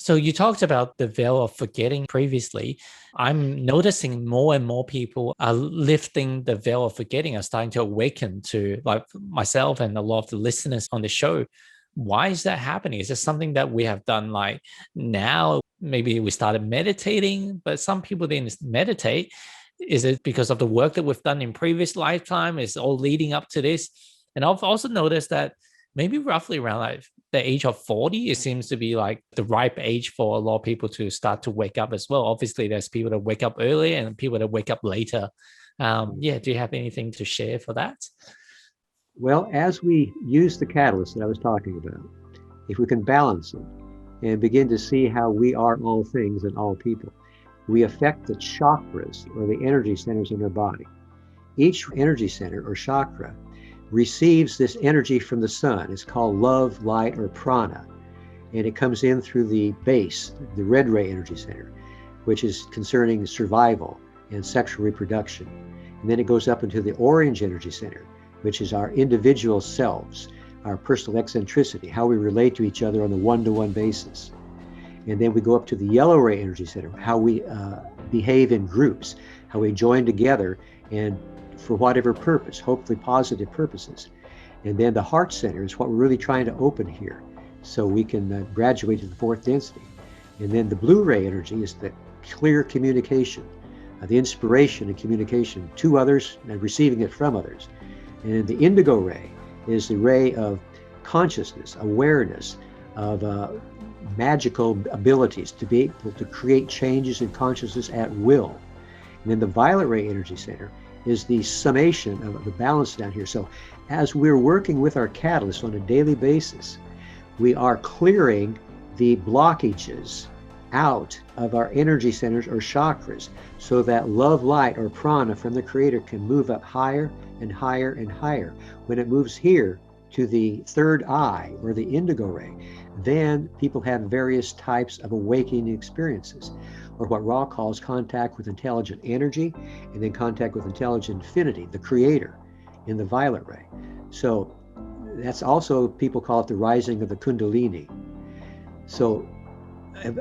So you talked about the veil of forgetting previously. I'm noticing more and more people are lifting the veil of forgetting, are starting to awaken to, like myself and a lot of the listeners on the show. Why is that happening? Is this something that we have done like now? Maybe we started meditating, but some people didn't meditate. Is it because of the work that we've done in previous lifetime? Is all leading up to this? And I've also noticed that maybe roughly around like the age of 40, it seems to be like the ripe age for a lot of people to start to wake up as well. Obviously, there's people that wake up early and people that wake up later. Yeah, do you have anything to share for that? Well, as we use the catalyst that I was talking about, if we can balance it and begin to see how we are all things and all people, we affect the chakras or the energy centers in our body. Each energy center or chakra receives this energy from the sun. It's called love, light, or prana. And it comes in through the base, the red ray energy center, which is concerning survival and sexual reproduction. And then it goes up into the orange energy center, which is our individual selves, our personal eccentricity, how we relate to each other on a one-to-one basis. And then we go up to the yellow ray energy center, how we behave in groups, how we join together and for whatever purpose, hopefully positive purposes. And then the heart center is what we're really trying to open here so we can graduate to the fourth density. And then the blue ray energy is the clear communication, the inspiration and communication to others and receiving it from others. And the indigo ray is the ray of consciousness, awareness, of magical abilities to be able to create changes in consciousness at will. And then the violet ray energy center is the summation of the balance down here. So as we're working with our catalyst on a daily basis, we are clearing the blockages out of our energy centers or chakras so that love, light, or prana from the creator can move up higher and higher and higher. When it moves here to the third eye or the indigo ray, then people have various types of awakening experiences, or what Ra calls contact with intelligent energy, and then contact with intelligent infinity, the creator, in the violet ray. So that's also, people call it the rising of the Kundalini. So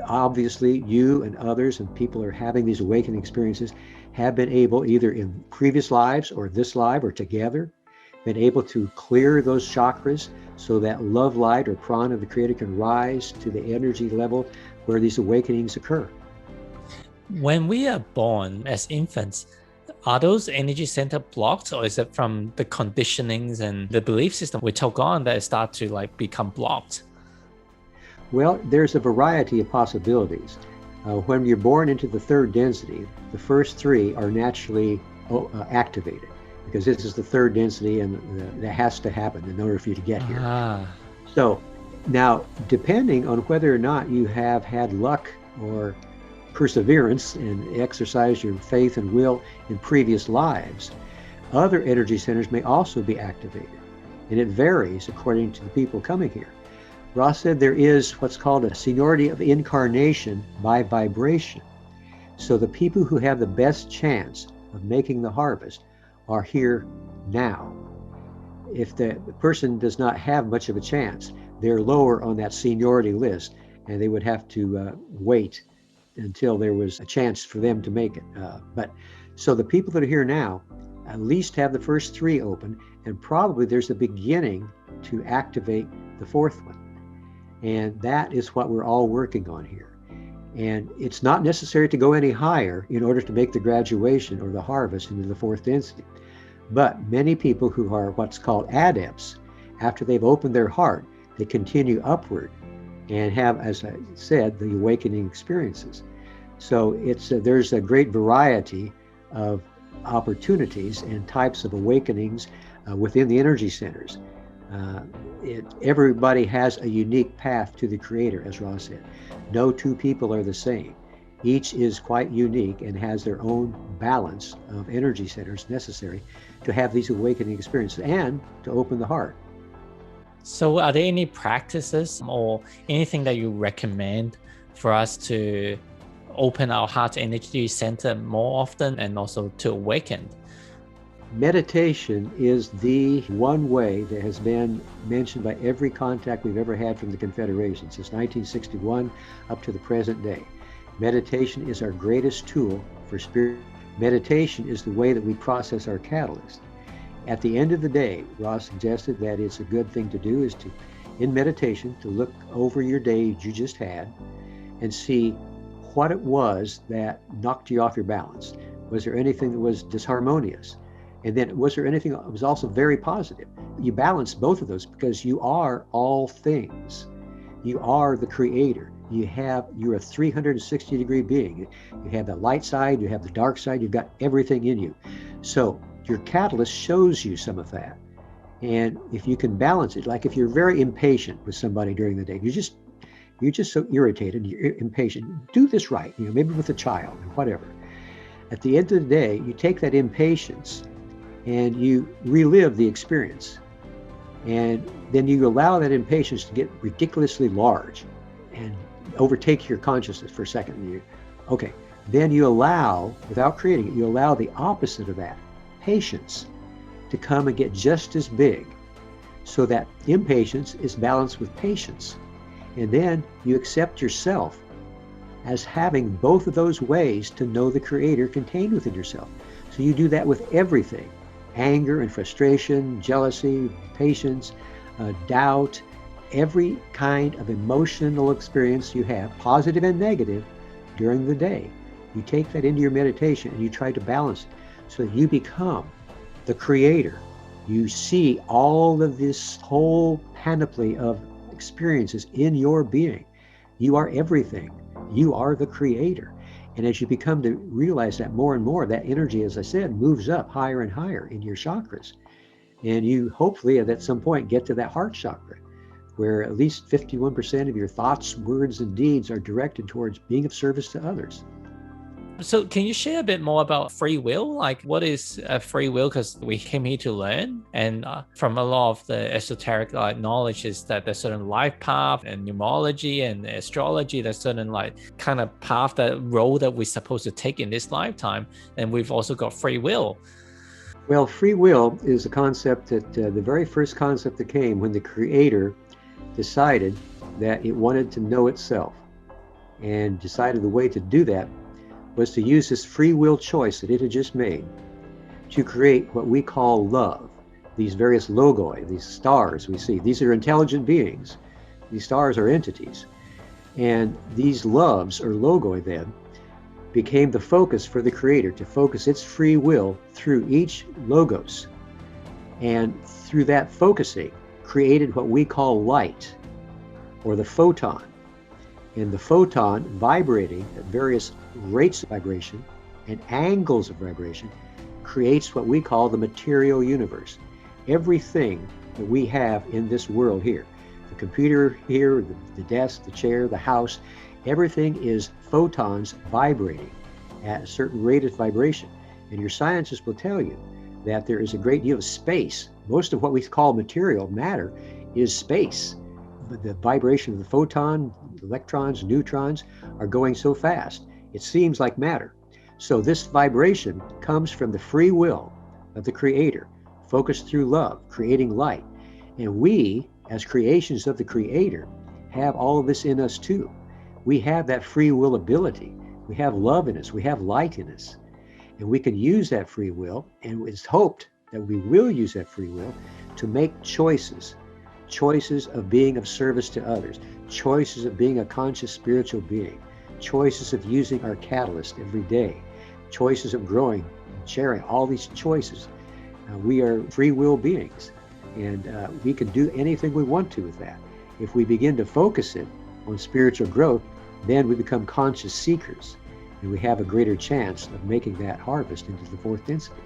obviously you and others and people are having these awakening experiences, have been able, either in previous lives or this life or together, been able to clear those chakras so that love, light, or prana of the creator can rise to the energy level where these awakenings occur. When we are born as infants, are those energy center blocked, or is it from the conditionings and the belief system we took on that start to like become blocked? Well, there's a variety of possibilities. When you're born into the third density, the first three are naturally activated because this is the third density and that has to happen in order for you to get here. So now, depending on whether or not you have had luck or perseverance and exercise your faith and will in previous lives, other energy centers may also be activated. And it varies according to the people coming here. Ross said there is what's called a seniority of incarnation by vibration. So the people who have the best chance of making the harvest are here now. If the person does not have much of a chance, they're lower on that seniority list, and they would have to wait until there was a chance for them to make it. So the people that are here now at least have the first three open, and probably there's a beginning to activate the fourth one. And that is what we're all working on here. And it's not necessary to go any higher in order to make the graduation or the harvest into the fourth density. But many people who are what's called adepts, after they've opened their heart, they continue upward and have, as I said, the awakening experiences. So there's a great variety of opportunities and types of awakenings within the energy centers. Everybody has a unique path to the creator, as Ross said. No two people are the same. Each is quite unique and has their own balance of energy centers necessary to have these awakening experiences and to open the heart. So are there any practices or anything that you recommend for us to open our heart energy center more often and also to awaken? Meditation is the one way that has been mentioned by every contact we've ever had from the Confederation since 1961 up to the present day. Meditation is our greatest tool for spirit. Meditation is the way that we process our catalyst. At the end of the day, Ross suggested that it's a good thing to do is to, in meditation, to look over your day you just had and see what it was that knocked you off your balance. Was there anything that was disharmonious? And then was there anything that was also very positive? You balance both of those because you are all things. You are the creator. You're a 360-degree being. You have the light side, you have the dark side, you've got everything in you. So your catalyst shows you some of that. And if you can balance it, like if you're very impatient with somebody during the day, you're just so irritated, you're impatient, do this right, maybe with a child or whatever. At the end of the day, you take that impatience and you relive the experience. And then you allow that impatience to get ridiculously large and overtake your consciousness for a second. Then you allow, without creating it, you allow the opposite of that, patience, to come and get just as big, so that impatience is balanced with patience. And then you accept yourself as having both of those ways to know the creator contained within yourself. So you do that with everything: anger and frustration, jealousy, patience, doubt, every kind of emotional experience you have, positive and negative, during the day. You take that into your meditation and you try to balance it so that you become the creator. You see all of this whole panoply of experiences in your being. You are everything. You are the creator. And as you become to realize that more and more, that energy, as I said, moves up higher and higher in your chakras. And you hopefully at some point get to that heart chakra, where at least 51% of your thoughts, words, and deeds are directed towards being of service to others. So can you share a bit more about free will? Like, what is free will? Because we came here to learn, and from a lot of the esoteric knowledge is that there's certain life path and numerology and astrology, there's certain kind of path, that role that we're supposed to take in this lifetime. And we've also got free will. Well, free will is a concept that the very first concept that came when the creator decided that it wanted to know itself, and decided the way to do that was to use this free will choice that it had just made to create what we call love. These various logoi, these stars we see, these are intelligent beings. These stars are entities. And these loves, or logoi, then became the focus for the creator to focus its free will through each logos. And through that focusing, created what we call light, or the photon. And the photon, vibrating at various rates of vibration and angles of vibration, creates what we call the material universe. Everything that we have in this world here, the computer here, the desk, the chair, the house, everything is photons vibrating at a certain rate of vibration. And your scientists will tell you that there is a great deal of space. Most of what we call material, matter, is space. But the vibration of the photon, electrons, neutrons, are going so fast, it seems like matter. So this vibration comes from the free will of the creator, focused through love, creating light. And we, as creations of the creator, have all of this in us too. We have that free will ability. We have love in us. We have light in us. And we can use that free will, and it's hoped that we will use that free will to make choices of being of service to others, choices of being a conscious spiritual being, choices of using our catalyst every day, choices of growing and sharing, all these choices. We are free will beings, and we can do anything we want to with that. If we begin to focus it on spiritual growth, then we become conscious seekers, and we have a greater chance of making that harvest into the fourth density.